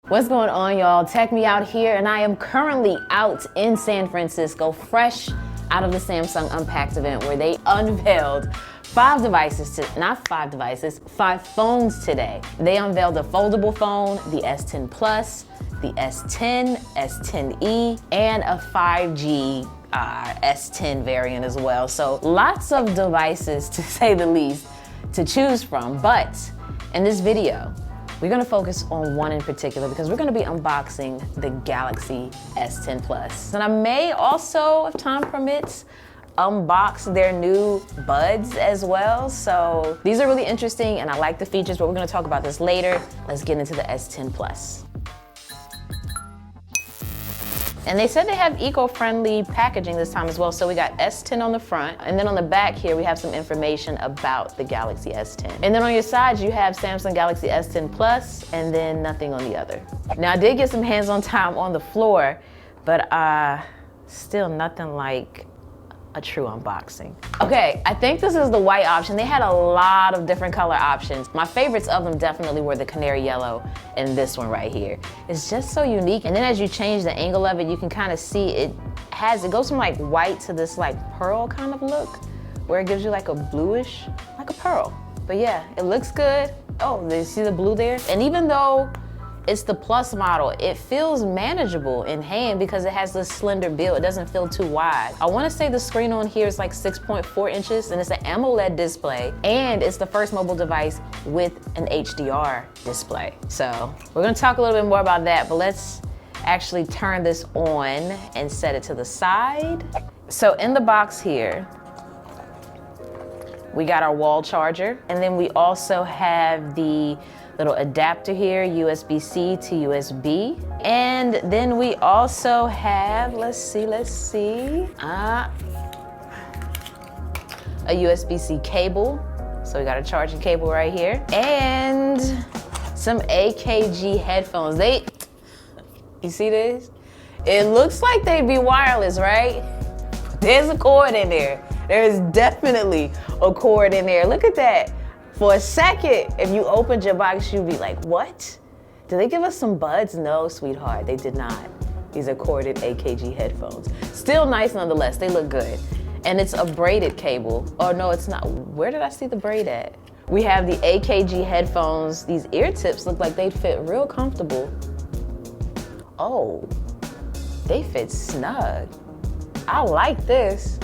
What's going on, y'all? Tech Me Out here, and I am currently out in San Francisco, fresh out of the Samsung Unpacked event where they unveiled five phones today. They unveiled a foldable phone, the S10 Plus, the S10, S10e, and a 5G S10 variant as well. So lots of devices, to say the least, to choose from. But in this video, we're gonna focus on one in particular because we're gonna be unboxing the Galaxy S10 Plus. And I may also, if time permits, unbox their new buds as well. So these are really interesting and I like the features, but we're gonna talk about this later. Let's get into the S10 Plus. And they said they have eco-friendly packaging this time as well. So we got S10 on the front, and then on the back here, we have some information about the Galaxy S10. And then on your sides, you have Samsung Galaxy S10 Plus, and then nothing on the other. Now I did get some hands-on time on the floor, but still nothing like a true unboxing. Okay, I think this is the white option. They had a lot of different color options. My favorites of them definitely were the canary yellow and this one right here. It's just so unique. And then as you change the angle of it, you can kind of see it goes from like white to this like pearl kind of look, where it gives you like a bluish, like a pearl. But yeah, it looks good. Oh, you see the blue there? And even though it's the Plus model, it feels manageable in hand because it has this slender build. It doesn't feel too wide. I wanna say the screen on here is like 6.4 inches and it's an AMOLED display, and it's the first mobile device with an HDR display. So we're gonna talk a little bit more about that, but let's actually turn this on and set it to the side. So in the box here, we got our wall charger, and then we also have the little adapter here, USB-C to USB. And then we also have, let's see, a USB-C cable. So we got a charging cable right here. And some AKG headphones. You see this? It looks like they'd be wireless, right? There's a cord in there. There's definitely a cord in there. Look at that. For a second, if you opened your box, you'd be like, what? Did they give us some buds? No, sweetheart, they did not. These are corded AKG headphones. Still nice nonetheless, they look good. And it's a braided cable. Oh no, it's not. Where did I see the braid at? We have the AKG headphones. These ear tips look like they'd fit real comfortable. Oh, they fit snug. I like this.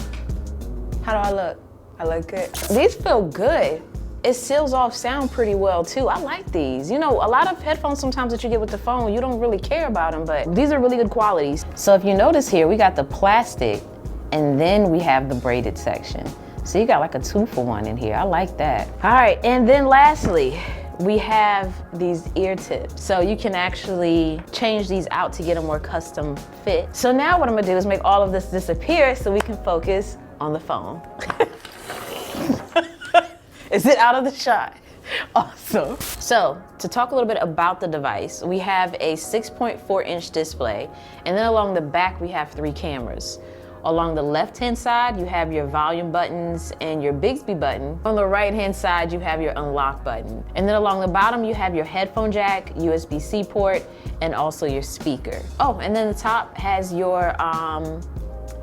How do I look? I look good. These feel good. It seals off sound pretty well too. I like these. You know, a lot of headphones sometimes that you get with the phone, you don't really care about them, but these are really good qualities. So if you notice here, we got the plastic and then we have the braided section. So you got like a 2-for-1 in here. I like that. All right, and then lastly, we have these ear tips. So you can actually change these out to get a more custom fit. So now what I'm gonna do is make all of this disappear so we can focus on the phone. Is it out of the shot? Awesome. So to talk a little bit about the device, we have a 6.4-inch display, and then along the back we have 3 cameras. Along the left-hand side, you have your volume buttons and your Bixby button. On the right-hand side, you have your unlock button. And then along the bottom, you have your headphone jack, USB-C port, and also your speaker. Oh, and then the top has your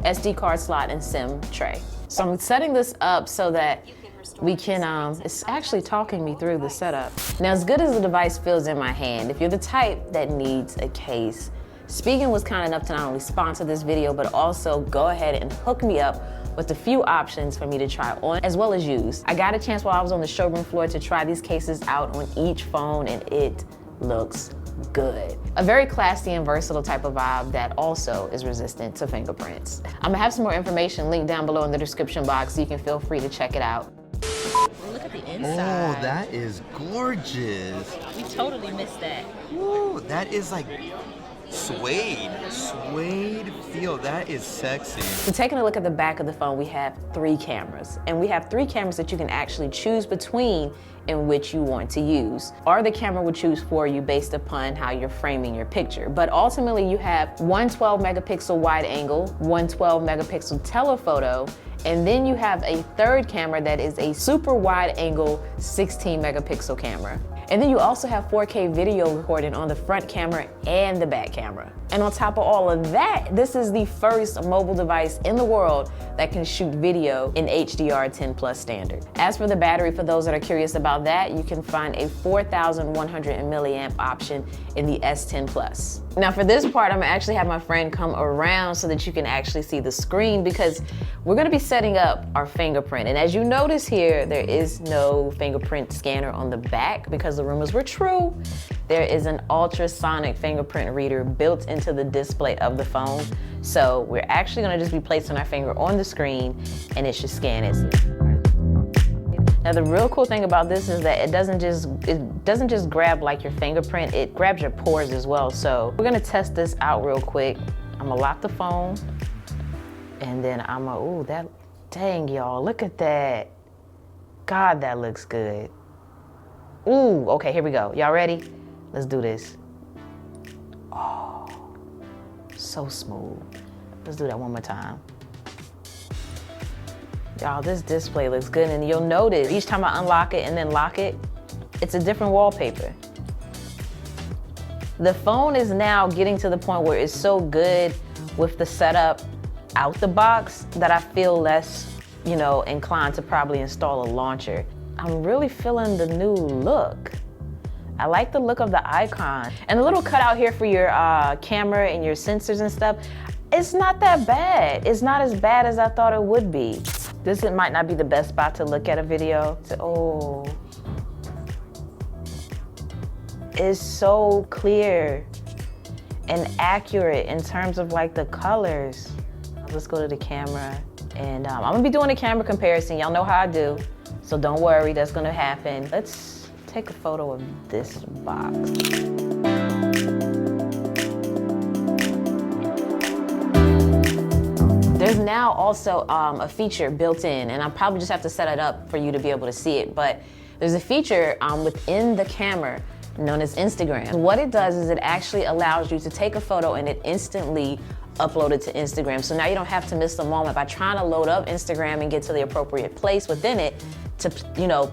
SD card slot and SIM tray. So I'm setting this up so that we can, it's actually talking me through the setup. Now, as good as the device feels in my hand, if you're the type that needs a case, Spigen was kind enough to not only sponsor this video, but also go ahead and hook me up with a few options for me to try on as well as use. I got a chance while I was on the showroom floor to try these cases out on each phone, and it looks good. A very classy and versatile type of vibe that also is resistant to fingerprints. I'm gonna have some more information linked down below in the description box so you can feel free to check it out. Look at the inside. Oh, that is gorgeous. We totally missed that. Ooh, that is like suede feel. That is sexy. So taking a look at the back of the phone, we have 3 cameras. And we have 3 cameras that you can actually choose between in which you want to use, or the camera will choose for you based upon how you're framing your picture. But ultimately you have one 12 megapixel wide angle, one 12 megapixel telephoto, and then you have a third camera that is a super wide angle 16 megapixel camera. And then you also have 4K video recording on the front camera and the back camera. And on top of all of that, this is the first mobile device in the world that can shoot video in HDR10+ standard. As for the battery, for those that are curious about that, you can find a 4,100 milliamp option in the S10 Plus. Now for this part, I'm gonna actually have my friend come around so that you can actually see the screen, because we're gonna be setting up our fingerprint. And as you notice here, there is no fingerprint scanner on the back because the rumors were true. There is an ultrasonic fingerprint reader built into the display of the phone. So we're actually gonna just be placing our finger on the screen and it should scan it. Now the real cool thing about this is that it doesn't just grab like your fingerprint, it grabs your pores as well. So we're gonna test this out real quick. I'm gonna lock the phone and then ooh, dang y'all, look at that. God, that looks good. Ooh, okay, here we go. Y'all ready? Let's do this. Oh, so smooth. Let's do that one more time. Y'all, this display looks good, and you'll notice each time I unlock it and then lock it, it's a different wallpaper. The phone is now getting to the point where it's so good with the setup out the box that I feel less, inclined to probably install a launcher. I'm really feeling the new look. I like the look of the icon. And the little cutout here for your camera and your sensors and stuff, it's not that bad. It's not as bad as I thought it would be. This might not be the best spot to look at a video. Oh, it's so clear and accurate in terms of like the colors. Let's go to the camera. And I'm gonna be doing a camera comparison. Y'all know how I do. So don't worry, that's gonna happen. Let's take a photo of this box. There's now also a feature built in, and I'll probably just have to set it up for you to be able to see it, but there's a feature within the camera known as Instagram. What it does is it actually allows you to take a photo and it instantly upload it to Instagram. So now you don't have to miss the moment by trying to load up Instagram and get to the appropriate place within it to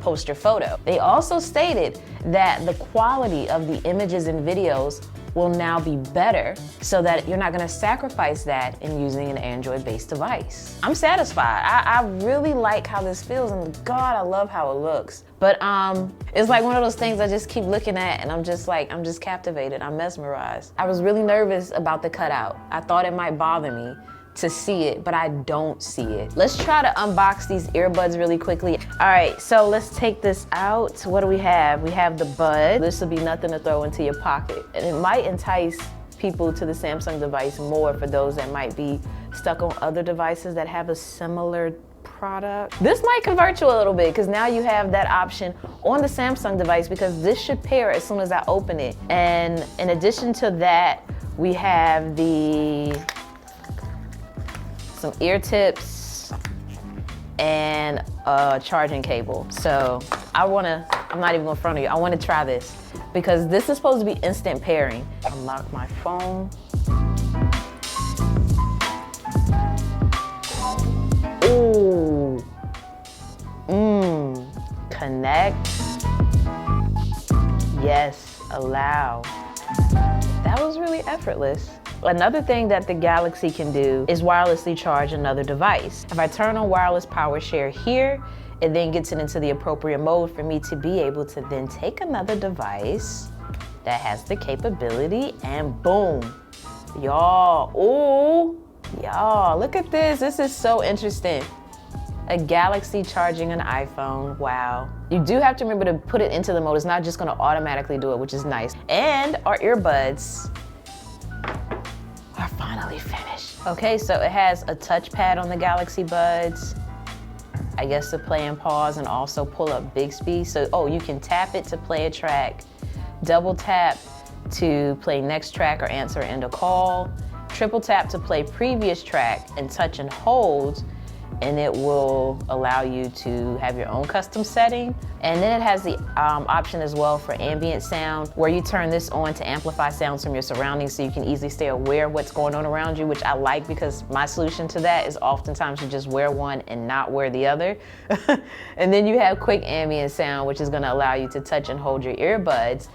post your photo. They also stated that the quality of the images and videos will now be better so that you're not gonna sacrifice that in using an Android-based device. I'm satisfied. I really like how this feels, and God, I love how it looks. But it's like one of those things I just keep looking at and I'm just captivated, I'm mesmerized. I was really nervous about the cutout. I thought it might bother me to see it, but I don't see it. Let's try to unbox these earbuds really quickly. All right, so let's take this out. What do we have? We have the bud. This will be nothing to throw into your pocket. And it might entice people to the Samsung device more for those that might be stuck on other devices that have a similar product. This might convert you a little bit because now you have that option on the Samsung device, because this should pair as soon as I open it. And in addition to that, we have some ear tips and a charging cable. So I'm not even in front of you. I wanna try this because this is supposed to be instant pairing. Unlock my phone. Ooh, connect. Yes, allow. That was really effortless. Another thing that the Galaxy can do is wirelessly charge another device. If I turn on wireless PowerShare here, it then gets it into the appropriate mode for me to be able to then take another device that has the capability and boom. Y'all, look at this. This is so interesting. A Galaxy charging an iPhone, wow. You do have to remember to put it into the mode. It's not just gonna automatically do it, which is nice. And our earbuds are finally finished. Okay, so it has a touchpad on the Galaxy Buds, I guess to play and pause and also pull up Bixby. So, you can tap it to play a track, double tap to play next track or answer and a call, triple tap to play previous track, and touch and hold and it will allow you to have your own custom setting. And then it has the option as well for ambient sound, where you turn this on to amplify sounds from your surroundings so you can easily stay aware of what's going on around you, which I like because my solution to that is oftentimes you just wear one and not wear the other. And then you have quick ambient sound, which is gonna allow you to touch and hold your earbuds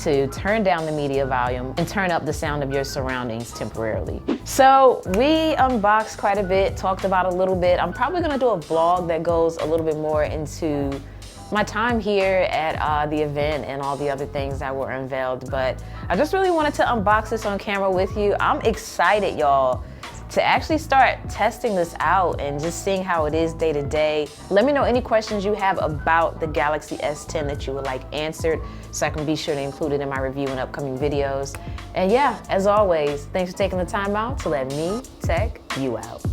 to turn down the media volume and turn up the sound of your surroundings temporarily. So we unboxed quite a bit, talked about a little bit. I'm probably gonna do a vlog that goes a little bit more into my time here at the event and all the other things that were unveiled, but I just really wanted to unbox this on camera with you. I'm excited, y'all, to actually start testing this out and just seeing how it is day to day. Let me know any questions you have about the Galaxy S10 that you would like answered so I can be sure to include it in my review and upcoming videos. And yeah, as always, thanks for taking the time out to let me tech you out.